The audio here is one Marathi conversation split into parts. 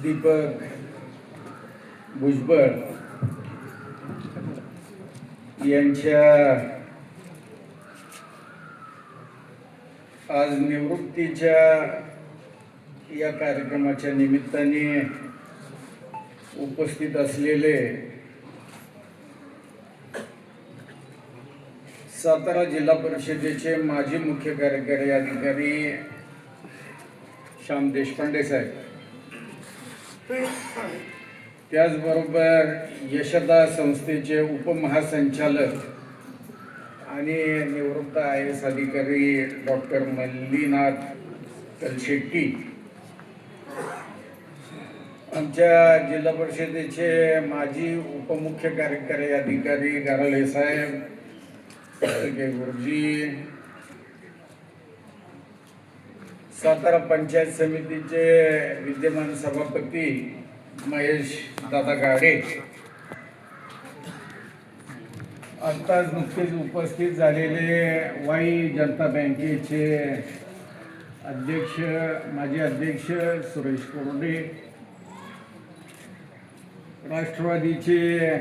दीपक भुजबळ यांच्या आज निवृत्तीच्या या कार्यक्रमाच्या निमित्ताने उपस्थित असलेले सातारा जिल्हा परिषदेचे माजी मुख्य कार्यकारी अधिकारी श्याम देशपांडे साहेब, त्याचबरोबर यशदा संस्थेचे उपमहासंचालक आणि निवृत्त IAS अधिकारी डॉक्टर मल्लीनाथ कलशेट्टी, आमच्या जिल्हा परिषदेचे माजी उपमुख्य कार्यकारी अधिकारी गाराळे साहेब, गुरुजी, सातारा पंचायत समितीचे विद्यमान सभापती महेश दादा गाडे, आत्ताच नुकतेच उपस्थित झालेले वाई जनता बँकेचे अध्यक्ष माजी अध्यक्ष सुरेश कोरडे, राष्ट्रवादीचे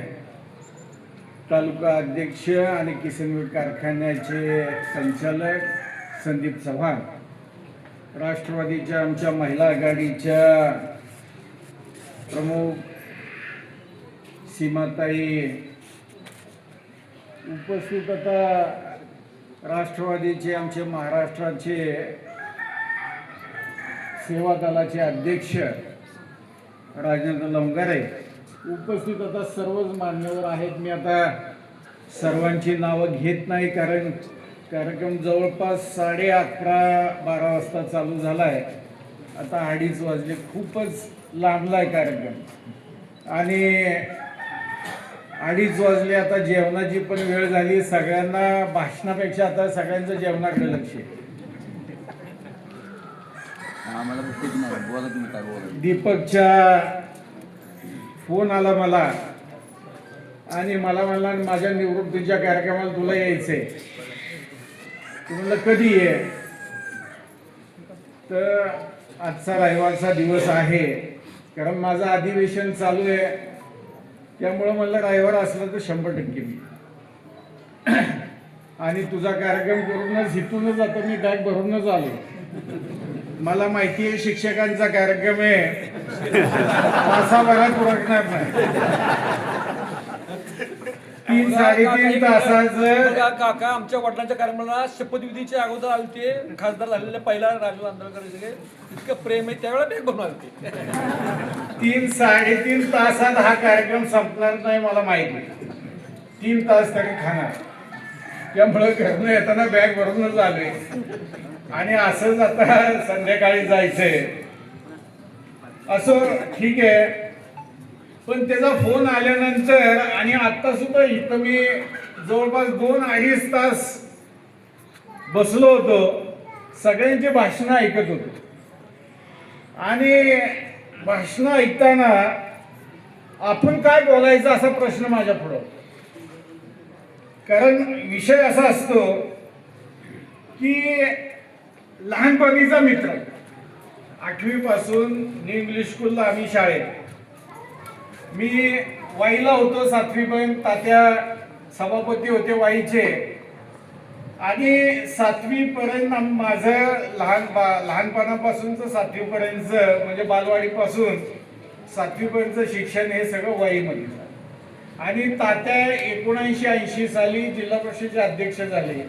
तालुका अध्यक्ष आणि किसनवीर कारखान्याचे संचालक संदीप चव्हाण, राष्ट्रवादीच्या आमच्या महिला आघाडीच्या प्रमुख सीमाताई, उपस्थित आता राष्ट्रवादीचे आमचे महाराष्ट्राचे सेवा दलाचे अध्यक्ष राजेंद्र लंगारे, उपस्थित आता सर्वच मान्यवर आहेत. मी आता सर्वांची नावं घेत नाही कारण कार्यक्रम जवळपास 11:30-12 वाजता चालू झाला आहे. आता 2:30 वाजले, खूपच लांबला आहे कार्यक्रम आणि 2:30 वाजले. आता जेवणाची पण वेळ झाली. सगळ्यांना भाषणापेक्षा आता सगळ्यांचं जेवणाकडे लक्ष आहे. दीपकच्या फोन आला मला आणि मला म्हणला माझ्या निवृत्तीच्या कार्यक्रमाला तुला यायचंय. तुम्हाला कधी ये? तर आजचा रविवारचा दिवस आहे कारण माझं अधिवेशन चालू आहे, त्यामुळं मला रविवार असला तर 100% मी आणि तुझा कार्यक्रम करूनच इथूनच आता मी बॅग भरूनच आलो. मला माहिती आहे शिक्षकांचा कार्यक्रम आहे, तासाभरात उरकणार नाही. 3-3.5 तासाचं. काका आमच्या वडिलांच्या कार्यक्रमाला शपथविधीच्या अगोदर आलते, खासदार झालेले पहिला राजू आंदोलकर सगळे इतकं प्रेम आहे त्यावेळेला बॅग भरून आलते. 3-3.5 तासात हा कार्यक्रम संपणार नाही मला माहिती. 3 तास तरी खाणार, त्यामुळे घरनं येताना बॅग भरूनच आलोय आणि असंच आता संध्याकाळी जायचंय. असं ठीक आहे, पण त्याचा फोन आल्यानंतर आणि आता सुद्धा इथं मी जवळपास 2-2.5 तास बसलो होतो, सगळ्यांची भाषणं ऐकत होतो आणि भाषणं ऐकताना आपण काय बोलायचं असा प्रश्न माझ्या पुढं. कारण विषय असा असतो की लहानपणीचा मित्र, 8वी पासून इंग्लिश स्कूलला आम्ही शाळेत, मी वाईला होतो 7वी पर्यंत. तात्या सभापती होते वाईचे आणि 7वी पर्यंत माझं लहानपणापासूनचं 7वी पर्यंत म्हणजे बालवाडीपासून 7वी पर्यंत शिक्षण हे सगळं वाईमध्ये झालं. आणि तात्या 1980 साली जिल्हा परिषदेचे अध्यक्ष झाले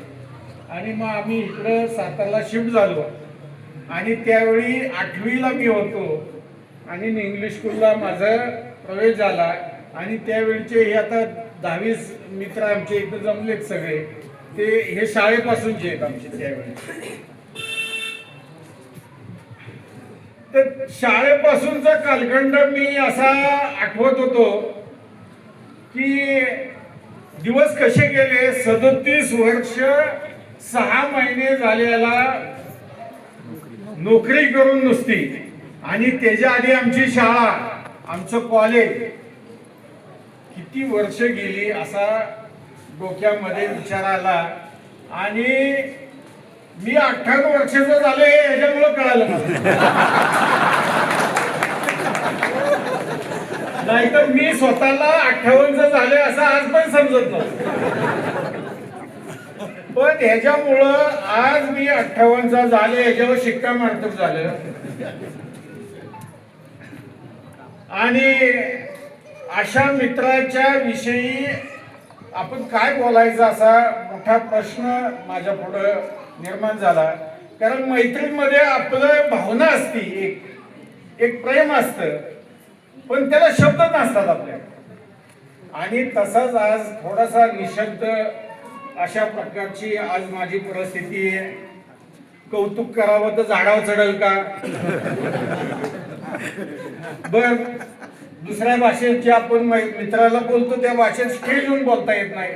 आणि मग आम्ही इकडं सातारला शिफ्ट झालो आणि त्यावेळी 8वीला मी होतो आणि इंग्लिश स्कूलला माझा प्रवेश झाला. आणि त्यावेळीचे हे आता 10वी मित्र आमचे इथं जमलेत सगळे, ते हे शाळेपासूनचे आहेत आमचे. त्यावेळी तर शाळेपासूनचा कालखंड मी असा आठवत होतो की दिवस कसे गेले. 37 वर्ष 6 महिने झालेला नोकरी करून नुसती, आणि त्याच्या आधी आमची शाळा, आमचं कॉलेज, किती वर्ष गेली असा डोक्यामध्ये विचार आला. आणि मी 18 वर्षाचं झाले याच्यामुळे कळालं. नाहीतर मी स्वतःला 58 झाले असं आज पण समजत नव्हतं. पण ह्याच्यामुळं आज मी 58 झाले ह्याच्यावर शिक्कामोर्तब झालं. आणि अशा मित्राच्या विषयी आपण काय बोलायचं असा मोठा प्रश्न माझ्या पुढं निर्माण झाला. कारण मैत्रीमध्ये आपलं भावना असती, एक प्रेम असतं, पण त्याला शब्द नसतात आपल्या. आणि तसाच आज थोडासा निशब्द अशा प्रकारची आज माझी परिस्थिती आहे. कौतुक करावं तर झाडावर चढल का? बर, दुसऱ्या भाषेची आपण मित्राला बोलतो त्या भाषेत स्थिर येऊन बोलता येत नाही,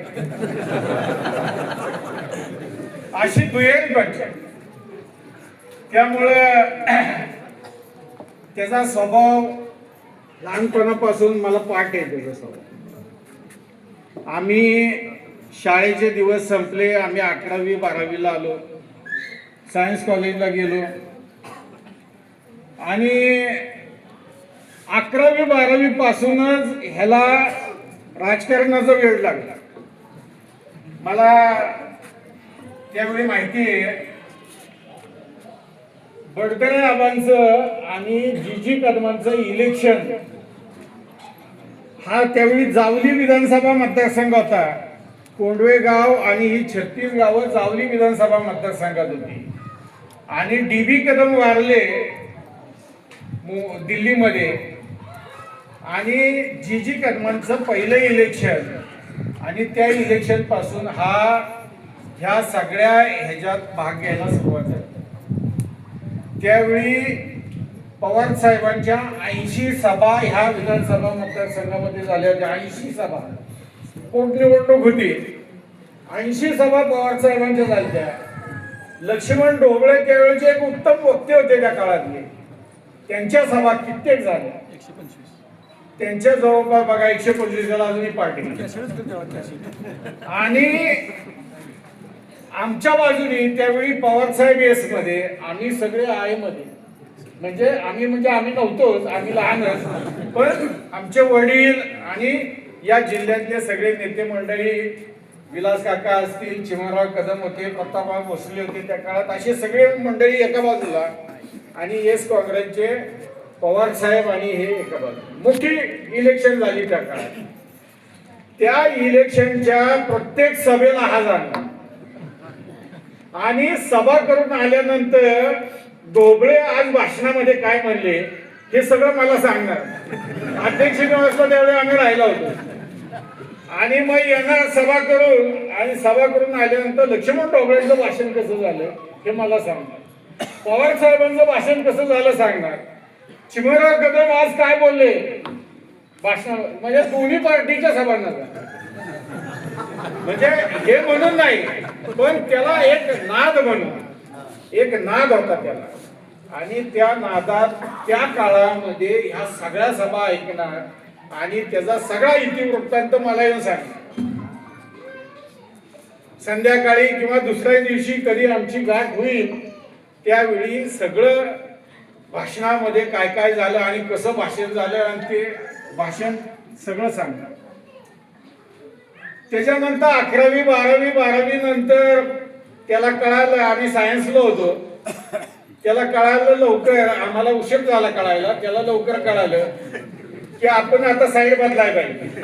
अशी दुहेरी भाषा. त्यामुळं त्याचा स्वभाव लहानपणापासून मला पाठ आहे. त्याचा स्वभाव, आम्ही शाळेचे दिवस संपले, आम्ही 11वी 12वीला आलो, सायन्स कॉलेजला गेलो. आणि 11वी 12वी पासूनच ह्याला राजकारणाचा वेळ लागला. मला त्यावेळी माहिती आहे, बडतरे आबांचं आणि जी कदमांचं इलेक्शन हा त्यावेळी जावली विधानसभा मतदारसंघ होता. कोंडवे गाव आणि ही 36 गावं जावली विधानसभा मतदारसंघात होती. आणि DB कदम वारले दिल्लीमध्ये, आणि जी कदमांचं पहिलं इलेक्शन, आणि त्या इलेक्शन पासून ह्या सगळ्या ह्याच्यात भाग घ्यायला सुरुवात झाली. त्यावेळी पवार साहेबांच्या 80 सभा ह्या विधानसभा मतदारसंघामध्ये झाल्या होत्या. 80 सभा, पोटनिवडणूक होती, 80 सभा पवार साहेबांच्या झाल्या. लक्ष्मण ढोबळे त्यावेळेचे एक उत्तम वक्ते होते त्या काळातले, त्यांच्या सभा कित्येक झाल्या. 125 त्यांच्या जवळपास बघा 125 अजूनही पार्टी. आणि आमच्या बाजूने त्यावेळी पवार साहेब एस मध्ये, आम्ही सगळे आय मध्ये, म्हणजे आम्ही नव्हतोच, आम्ही लहानच, पण आमचे वडील आणि या जिल्ह्यातले सगळे नेते मंडळी, विलास काका असतील, चिमणराव कदम होते, प्रतापराव भोसले होते त्या काळात, असे सगळे मंडळी एका बाजूला, आणि एस काँग्रेसचे पवार साहेब आणि हे एका बाजूला. मोठी इलेक्शन झाली त्या काळात. त्या इलेक्शनच्या प्रत्येक सभेला हा जाणार, आणि सभा करून आल्यानंतर ढोबळे आज भाषणामध्ये काय म्हणले हे सगळं मला सांगणार. अध्यक्ष दिवसला त्यावेळी आम्ही राहिला होतो. आणि मग येणार सभा करून, आणि सभा करून आल्यानंतर लक्ष्मण ढोबळेंचं भाषण कसं झालं हे मला सांगणार, पवार साहेबांचं भाषण कसं झालं सांगणार, चिमणराव कदम आज काय बोलले भाषण, म्हणजे दोन्ही पार्टीच्या सभांना. म्हणजे हे म्हणून नाही, पण त्याला एक नाद म्हणून, एक नाद होता त्याला. आणि त्या नादात त्या काळामध्ये ह्या सगळ्या सभा ऐकणार, आणि त्याचा सगळा इतिवृत्तांत मला येऊन सांगणार. संध्याकाळी किंवा दुसऱ्या दिवशी कधी आमची गाठ होईल त्यावेळी सगळं भाषणामध्ये काय काय झालं आणि कसं भाषण झालं, आणि ते भाषण सगळं सांगणार. त्याच्यानंतर 11वी 12वी नंतर त्याला कळालं, आम्ही सायन्सला होतो, त्याला कळालं लवकर, आम्हाला उशीर झाला कळायला, त्याला लवकर कळालं की आपण आता साईड बदलाय पाहिजे.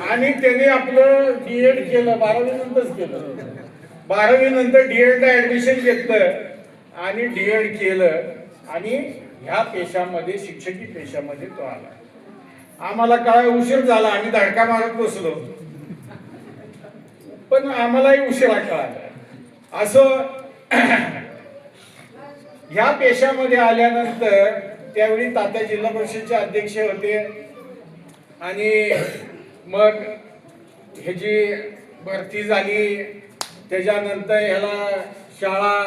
आणि त्याने आपलं D.Ed केलं, 12वी नंतरच केलं. 12वी नंतर D.Ed ला ऍडमिशन घेतलं आणि D.Ed केलं, आणि ह्या पेशामध्ये, शिक्षकी पेशामध्ये तो आला. आम्हाला काय उशीर झाला, आम्ही धडका मारत बसलो, पण आम्हालाही उशिरा कळाला. असं ह्या पेशामध्ये आल्यानंतर त्यावेळी तात्या जिल्हा परिषदेचे अध्यक्ष होते, आणि मग ह्याची भरती झाली. त्याच्यानंतर ह्याला शाळा,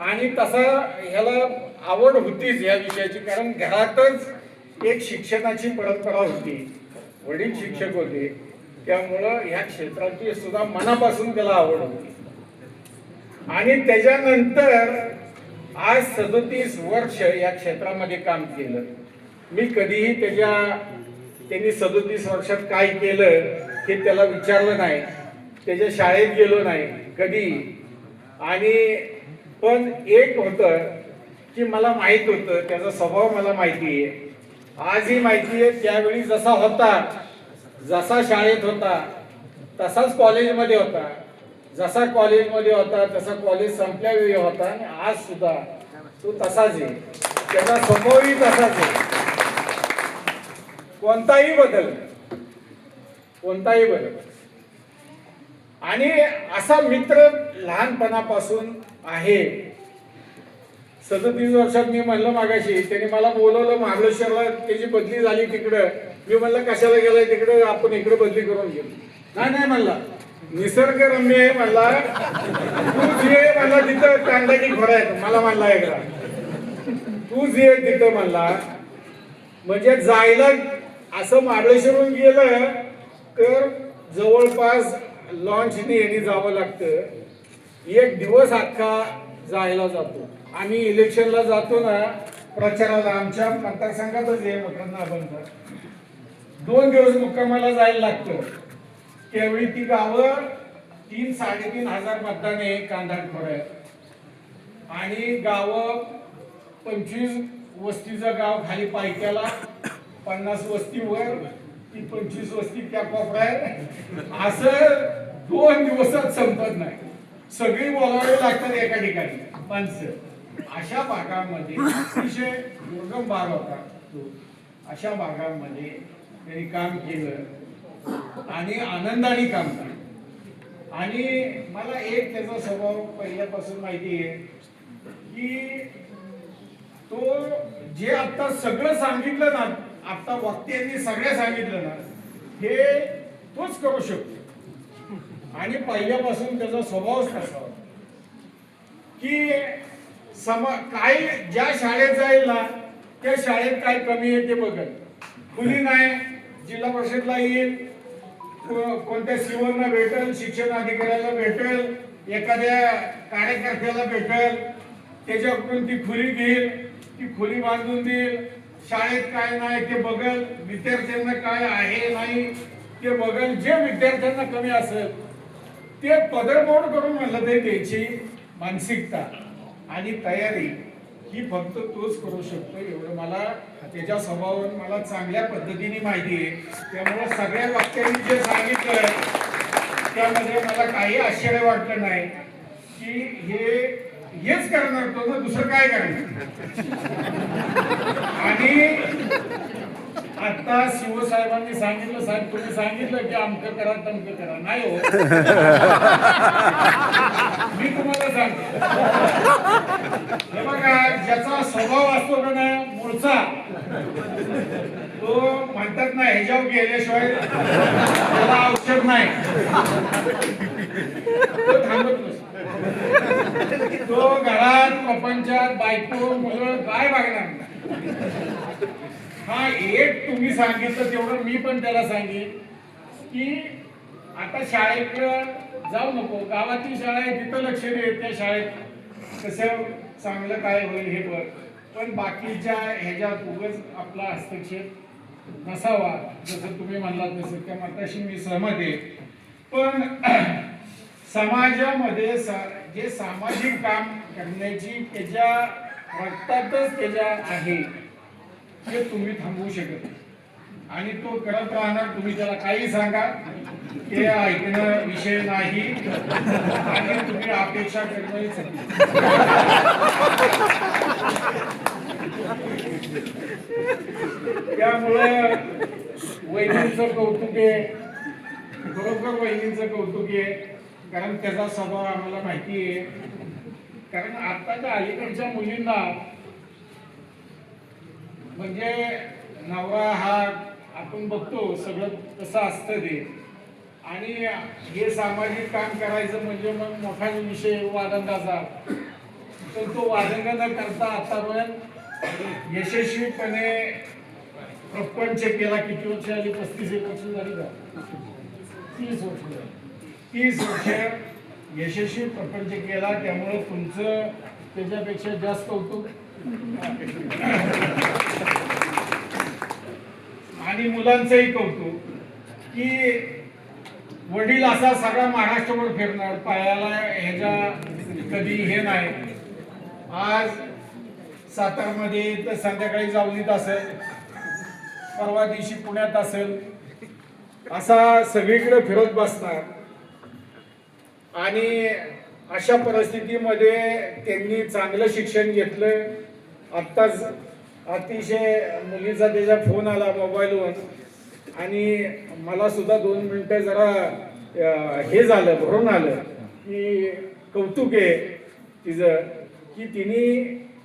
आणि तसा ह्याला आवड होतीच या विषयाची, कारण घरातच एक शिक्षणाची परंपरा होती, वडील शिक्षक होते, त्यामुळं ह्या क्षेत्राची सुद्धा मनापासून त्याला आवड होती. आणि त्याच्यानंतर आज 37 वर्ष या क्षेत्रामध्ये काम केलं. मी कधीही त्यांनी 37 वर्षात काय केलं हे त्याला विचारलं नाही, त्याच्या शाळेत गेलो नाही कधी. आणि पण एक होतं की मला माहित होतं, त्याचा स्वभाव मला माहिती आहे, आजही माहिती आहे. त्यावेळी जसा होता, जसा शाळेत होता तसाच कॉलेजमध्ये होता, जसा कॉलेजमध्ये होता तसा कॉलेज संपल्यावेळी होता, आणि आज सुद्धा तो तसाच आहे. त्याचा स्वभावही तसाच आहे. कोणताही बदल. आणि असा मित्र लहानपणापासून आहे. 37 वर्षात मी म्हणलं मागाशी, त्याने मला बोलवलं महाबळेश्वरला, त्याची बदली झाली तिकडं. मी म्हणलं कशाला गेलाय तिकडे, आपण इकडे बदली करून घेऊ. नाही म्हणला, निसर्गरम्य आहे म्हणला, तूच ये म्हणला तिथं कांदाची खोरा आहे. मला म्हणला एकदा, तूच ये तिथं म्हणला. म्हणजे जायला असं महाबळेश्वरून गेलं तर जवळपास लॉन्चने यांनी जावं लागतं. एक दिवस अख्खा जायला जातो. आम्ही इलेक्शनला जातो ना प्रचाराला, आमच्या मतदारसंघातच आहे मकरंद आपण, 2 दिवस मुक्कामाला जायला लागतं. त्यावेळी ती गावं 3-3.5 हजार मतदान आहे कांदाडखोऱ्यात, आणि गावं 25 वस्तीचं गाव खाली पायथ्याला, 50 वस्तीवर, ती 25 वस्ती त्या कोपऱ्यात. असं 2 दिवसात संपत नाही. सगळी बोलावे लागतात एका ठिकाणी माणसं. अशा भागामध्ये अतिशय दुर्गम भाग होता तो. अशा भागामध्ये त्यांनी काम केलं आणि आनंदाने काम केलं. आणि मला एक त्याचा स्वभाव पहिल्यापासून माहिती आहे की तो जे आता सगळं सांगितलं ना, आता वक्त्यांनी सगळं सांगितलं ना, हे तोच करू शकतो. आणि पहिल्यापासून त्याचा स्वभावच कसा होता की काय ज्या शाळेत जाईल ना त्या शाळेत काय कमी आहे ते बघत. खुली नाही, जिल्हा परिषदला येईल, कोणत्या सीओना भेटेल, शिक्षण अधिकाऱ्याला भेटेल, एखाद्या कार्यकर्त्याला भेटेल, त्याच्याकडून ती खुली घेईल, ती खुली बांधून देईल. शाळेत काय नाही ते बघल, विद्यार्थ्यांना काय आहे नाही ते बघल. जे विद्यार्थ्यांना कमी असेल ते पदरमोड करून म्हणलं ते द्यायची मानसिकता आणि तयारी ही फक्त तोच करू शकतो. एवढं मला त्याच्या स्वभावावरून मला चांगल्या पद्धतीने माहिती आहे. त्यामुळे सगळ्या वाक्यांनी जे सांगितलं त्यामध्ये मला काही आश्चर्य वाटलं नाही की हेच करणार तो ना, दुसरं काय करणार. आणि आता शिवसाहेबांनी सांगितलं, साहेब तुम्ही सांगितलं की अमकं करा तमकं करा. नाही हो, मी तुम्हाला सांगतो, हे बघा, ज्याचा स्वभाव असतो का नाही मूळचा, तो म्हणतात ना ह्याच्यावर गेल्याशिवाय त्याला औषध नाही, तो थांबत नसतो. तो घरात प्रपंचात बायको मुलं काय बघणार. हा एक तुम्ही सांगितलं तेवढं मी पण त्याला सांगेन की आता शाळेकडं जाऊ नको, गावातली शाळा आहे तिथं लक्ष दे, त्या शाळेत कसं चांगलं काय होईल हे बघ. पण बाकीच्या ह्याच्यात उगाच आपला हस्तक्षेप नसावा. जसं तुम्ही म्हणलात तसं त्या मताशी मी सहमत आहे. पण समाजामध्ये जे सामाजिक काम करण्याची त्याच्या रक्तातच त्याच्या आहे ते तुम्ही थांबवू शकत नाही. आणि तो करत राहणार. तुम्ही त्याला काही सांगा ते ऐकणं विषय नाही आणि तुम्ही अपेक्षा करणं. त्यामुळं वहिनींचं कौतुक आहे, बरोबर वहिनींचं कौतुक आहे, कारण त्याचा स्वभाव आम्हाला माहिती आहे. कारण आताच्या अलीकडच्या मुलींना म्हणजे नवरा हा आपण बघतो सगळं कसं असतं ते, आणि हे सामाजिक काम करायचं म्हणजे मग मोठा विषय वादंगाचा. तर तो वादंग न करता आतापर्यंत यशस्वीपणे प्रपंच केला. किती वर्ष आली? 35 वर्ष झाली का? 30 वर्ष झाली. 30 वर्ष यशस्वी प्रपंच केला. त्यामुळे तुमचं त्याच्यापेक्षा जास्त कौतुक आणि मुलांचंही कौतुक की वडील असा सगळा महाराष्ट्रभर फिरणार, पायाला ह्याच्या कधी हे नाही. आज सातारमध्ये तर संध्याकाळी जावलीत असेल, परवा दिवशी पुण्यात असेल, असा सगळीकडे फिरत बसणार. आणि अशा परिस्थितीमध्ये त्यांनी चांगलं शिक्षण घेतलं. आत्ताच अतिशय मुलीचा त्याचा फोन आला मोबाईलवर आणि मला सुद्धा 2 मिनिटं जरा हे झालं, भरून आलं की कौतुक आहे तिचं की तिने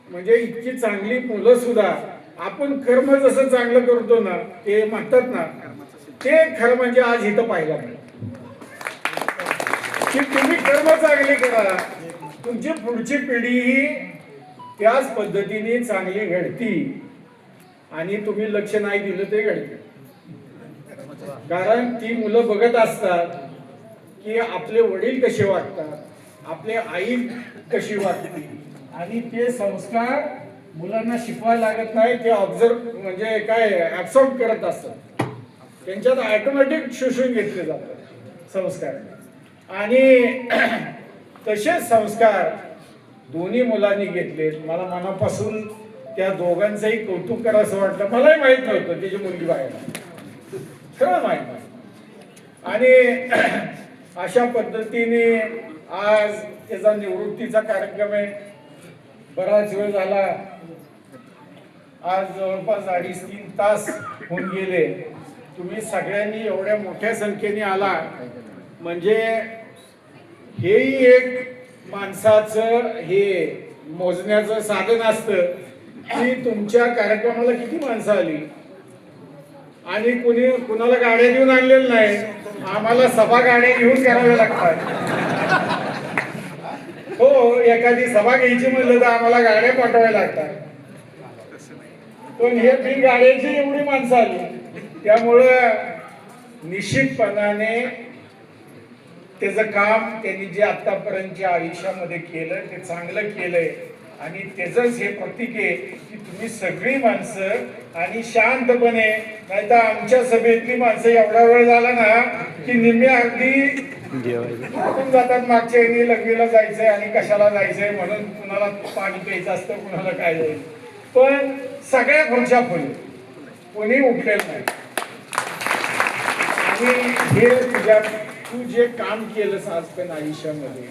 म्हणजे इतकी चांगली मुलं सुद्धा, आपण कर्म जसं चांगलं करतो ना ते म्हणतात ना, ते खरं म्हणजे आज इथं पाहिलं की तुम्ही कर्म चांगले करा, तुमची पुढची पिढी ही त्याच पद्धतीने चांगली घडती आणि तुम्ही लक्ष नाही दिलं ते घडते. कारण ती मुलं बघत असतात की आपले वडील कसे वागतात, आपले आई कशी वागते आणि ते संस्कार मुलांना शिकवायला लागत नाही, ते ऑब्झर्व म्हणजे काय ऍब्सॉर्ब करत असतात, त्यांच्यात ऑटोमॅटिक शोषून घेतले जातात संस्कार. आणि तसेच संस्कार दोन्ही मुलांनी घेतले. मला मनापासून त्या दोघांचंही कौतुक करा असं वाटलं. मलाही माहित नव्हतं त्याची मुलगी बाहेर, खरं माहित नाही. आणि अशा पद्धतीने आज त्याचा निवृत्तीचा कार्यक्रम आहे. बराच वेळ झाला, आज जवळपास 2.5-3 तास होऊन गेले. तुम्ही सगळ्यांनी एवढ्या मोठ्या संख्येने आला म्हणजे हेही एक माणसाचं हे मोजण्याचं साधन असतं की तुमच्या कार्यक्रमाला किती माणसं आली. आणि कुणाला गाड्या घेऊन आणलेलं नाही, आम्हाला सभा गाड्या घेऊन कराव्या लागतात. हो, एखादी सभा घ्यायची म्हणलं तर आम्हाला गाड्या पाठवाव्या लागतात. पण हे बिन गाड्याची एवढी माणसं आली, त्यामुळं निश्चितपणाने त्याचं काम त्यांनी जे आतापर्यंतच्या आयुष्यामध्ये केलं ते चांगलं केलंय. आणि त्याचंच हे प्रतीक आहे की तुम्ही सगळी माणसं आणि शांतपणे, नाही तर आमच्या सभेतली माणसं एवढा वेळ झाला ना की निम्मे अगदी कुठून जातात, मागच्या यांनी लग्नीला जायचंय आणि कशाला जायचंय म्हणून कुणाला पाणी प्यायचं असतं, कुणाला काय जायचं, पण सगळ्या खुर्च्या फुल, कोणी उठलेलं नाही. आणि हे तू जे काम केलंस आजपर्यंत आयुष्यामध्ये,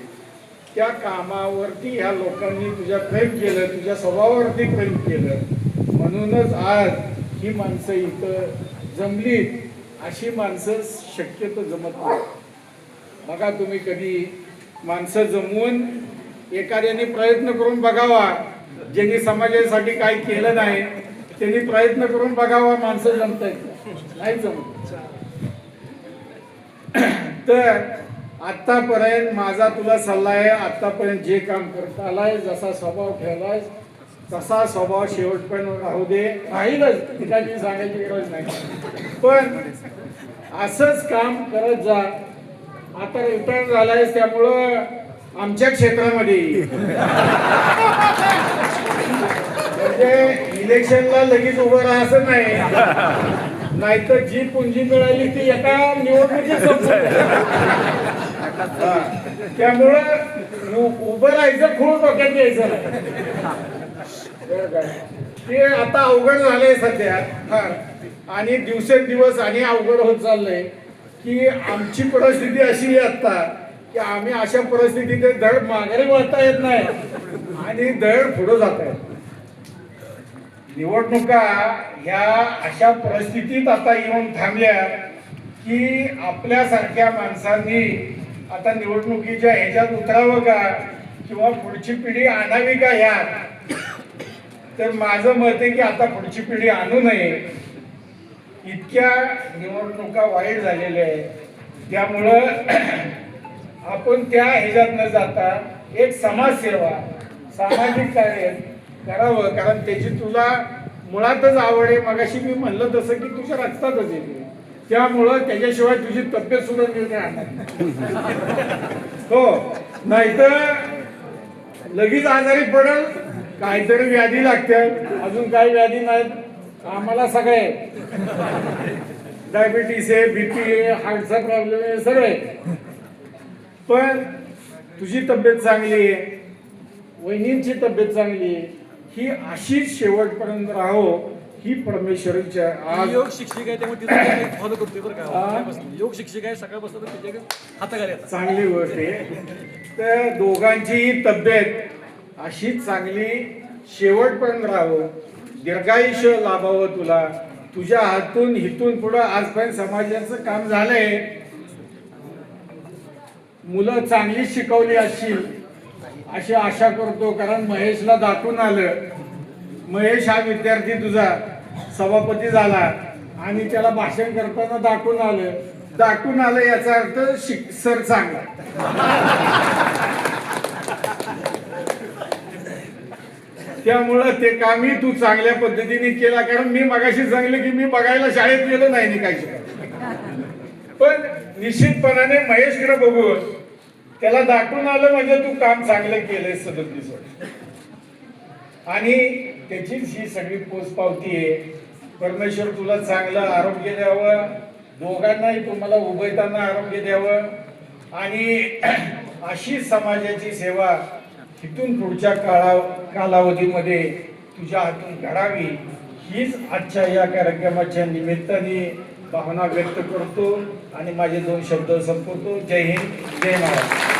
त्या कामावरती ह्या लोकांनी तुझ्या प्रेम केलं, तुझ्या स्वभावावरती प्रेम केलं, म्हणूनच आज ही माणसं इथं जमली. अशी माणसं शक्यतो जमत नाही. बघा तुम्ही कधी माणसं जमवून एखाद्याने प्रयत्न करून बघावा, ज्यांनी समाजासाठी काही केलं नाही त्यांनी प्रयत्न करून बघावा, माणसं जमतायत, नाही जमत. तर आतापर्यंत माझा तुला सल्ला आहे, आतापर्यंत जे काम करत आलाय, जसा स्वभाव ठेवलाय तसा स्वभाव शेवटपर्यंत राहू दे. राहीलच, ठिकाणी सांगायची गरज नाही, पण असंच काम करत जा. आता रिटायर झालायस त्यामुळं आमच्या क्षेत्रामध्ये म्हणजे इलेक्शनला लगेच उभं राहा असं नाही, नाहीतर जी पुंजी मिळाली ती एका निवडणुकीत त्यामुळं उभं राहायचं, खूप डोक्यात घ्यायचं ते आता अवघड झालंय सध्या. हा, आणि दिवसेंदिवस आणि अवघड होत चाललंय की आमची परिस्थिती अशी आहे आता की आम्ही अशा परिस्थितीत धड माघारी वळता येत नाही आणि धड पुढे जात आहे. निवडणुका ह्या अशा परिस्थितीत आता येऊन थांबल्या की आपल्यासारख्या माणसांनी आता निवडणुकीच्या ह्याच्यात उतरावं का किंवा पुढची पिढी आणावी का ह्यात. तर माझं मत आहे की आता पुढची पिढी आणू नये. इतक्या निवडणुका वाईट झालेल्या आहेत, त्यामुळं आपण त्या ह्याच्यात न जाता एक समाजसेवा, सामाजिक कार्य करावं. कारण त्याची तुला मुळातच आवड आहे. मगाशी मी म्हणलं तसं की तुझ्या रक्तातच येते, त्यामुळं त्याच्याशिवाय तुझी तब्येत सुद्धा नीट राहणार. हो, नाहीतर लगेच आजारी पडल, काहीतरी व्याधी लागते, अजून काही व्याधी नाहीत आम्हाला सगळे डायबिटीस आहे, बीपी आहे, हार्टचा प्रॉब्लेम आहे, सगळे. पण तुझी तब्येत चांगली आहे, वहिनींची तब्येत चांगली आहे, ही अशीच शेवटपर्यंत राहो, ही परमेश्वरीच्या आज योग शिक्षिका आहे त्यामुळे तिथं फॉलो करतोय बरं का सकाळपासून. योग शिक्षिका आहे सकाळपासून तिथे हाताखाली येतात. चांगली गोष्ट आहे. तर दोघांचीही तब्येत अशीच चांगली शेवटपर्यंत राहावं, दीर्घायुष्य लाभावं तुला. तुझ्या हातून इथून पुढं आजपर्यंत समाजाचं काम झालंय, मुलं चांगली शिकवली असतील अशी आशा करतो. कारण महेशला दाखवून आलं, महेश हा विद्यार्थी तुझा सभापती झाला आणि त्याला भाषण करताना दाखवून आलं याचा अर्थ सर चांगला. त्यामुळं ते कामही तू चांगल्या पद्धतीने केला. कारण मी मगाशी सांगितलं की मी बघायला शाळेत गेलो नाही काय पण निश्चितपणाने महेशकडे बघून त्याला दाखवून आलं म्हणजे तू काम चांगलं केलंय 37 वर्ष. आणि त्याचीच ही सगळी पोचपावती आहे. परमेश्वर तुला चांगलं आरोग्य द्यावं, दोघांनाही तुम्हाला उभयताना आरोग्य द्यावं आणि अशी समाजाची सेवा इथून पुढच्या कालावधीमध्ये तुझ्या हातून घडावी, हीच आजच्या या कार्यक्रमाच्या निमित्ताने भावना व्यक्त करतो आणि माझे 2 शब्द संपवतो. जय हिंद, जय महाराष्ट्र.